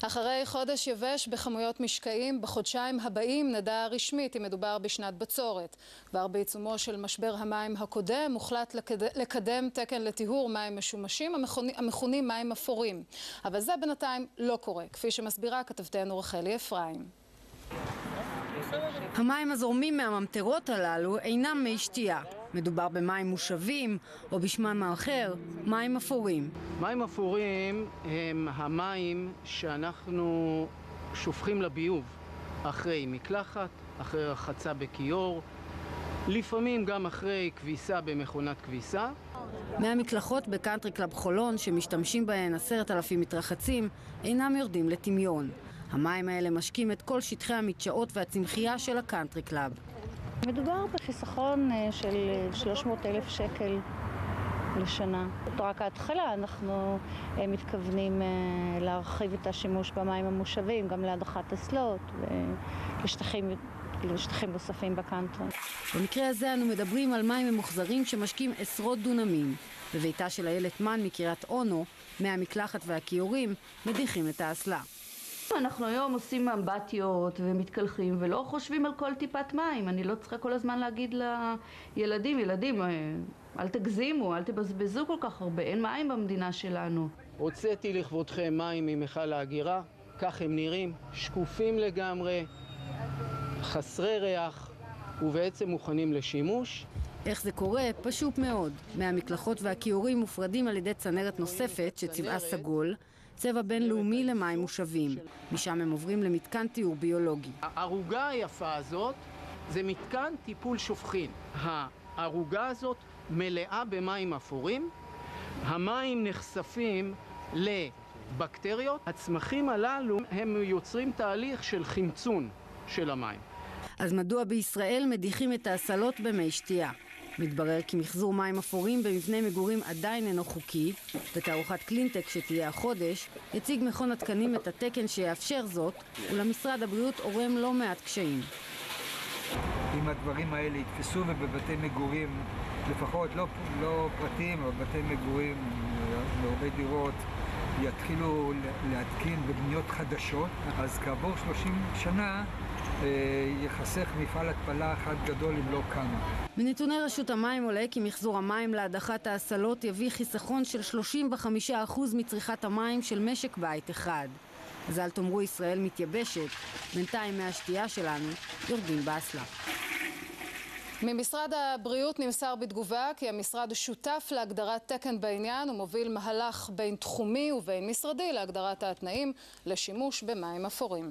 אחרי חודש יבש בכמויות משקעים, בחודשיים הבאים נדע רשמית אם מדובר בשנת בצורת. כבר בעיצומו של משבר המים הקודם הוחלט לקדם תקן לטיהור מים משומשים המכונים מים אפורים. אבל זה בינתיים לא קורה, כפי שמסבירה כתבתנו רחלי אפרים. המים הזורמים מהממטרות הללו אינם מי שתייה. מדובר במים מושבים, או בשמם האחר, מים אפורים. מים אפורים הם המים שאנחנו שופכים לביוב אחרי מקלחת, אחרי רחצה בכיור, לפעמים גם אחרי כביסה במכונת כביסה. מהמקלחות בקאנטרי קלאב חולון, שמשתמשים בהן 10,000 מתרחצים, אינם יורדים לטמיון. המים האלה משקים את כל שטחי המדשאות והצמחייה של הקאנטרי קלאב. מדובר בחיסכון של 300,000 שקל לשנה. רק ההתחלה אנחנו מתכוונים להרחיב את השימוש במים המושבים, גם להדחת אסלות ולשטחים נוספים בקאנטרי. במקרה הזה אנו מדברים על מים ממוחזרים שמשקים עשרות דונמים. בביתה של איילת מן מקריית אונו, מהמקלחת והכיורים מדיחים את האסלה. אנחנו היום עושים אמבטיות ומתקלחים ולא חושבים על כל טיפת מים. אני לא צריכה כל הזמן להגיד לילדים, אל תגזימו, אל תבזבזו כל כך הרבה, אין מים במדינה שלנו. הוצאתי לכבודכם מים ממכל ההגירה, כך הם נראים, שקופים לגמרי, חסרי ריח ובעצם מוכנים לשימוש. איך זה קורה? פשוט מאוד. מהמקלחות והכיורים מופרדים על ידי צנרת נוספת שצבעה סגול, צבע בינלאומי למים מושבים. משם הם עוברים למתקן טיהור ביולוגי. הערוגה היפה הזאת זה מתקן טיפול שופכין. הערוגה הזאת מלאה במים אפורים. המים נחשפים לבקטריות. הצמחים הללו הם יוצרים תהליך של חמצון של המים. אז מדוע בישראל מדיחים את האסלות במי שתייה? מתברר כי מחזור מים אפורים במבנה מגורים עדיין אינו חוקי. בתערוכת קלינטק שתהיה החודש יציג מכון התקנים את התקן שיאפשר זאת, ולמשרד הבריאות עורם לא מעט קשיים. אם הדברים האלה יתפסו ובבתי מגורים, לפחות לא פרטיים, אבל בתי מגורים להרבה דירות, יתחילו להתקין בבניות חדשות, אז כעבור 30 שנה יחסך מפעל התפלה אחד גדול אם לא כמה. מנתוני רשות המים עולה כי מחזור המים להדחת האסלות יביא חיסכון של 35% מצריכת המים של משק בית אחד. אז אל תאמרו ישראל מתייבשת, בינתיים מי השתייה שלנו יורדים באסלה. ממשרד הבריאות נמסר בתגובה כי המשרד שותף להגדרת תקן בעניין ומוביל מהלך בין תחומי ובין משרדי להגדרת התנאים לשימוש במים אפורים.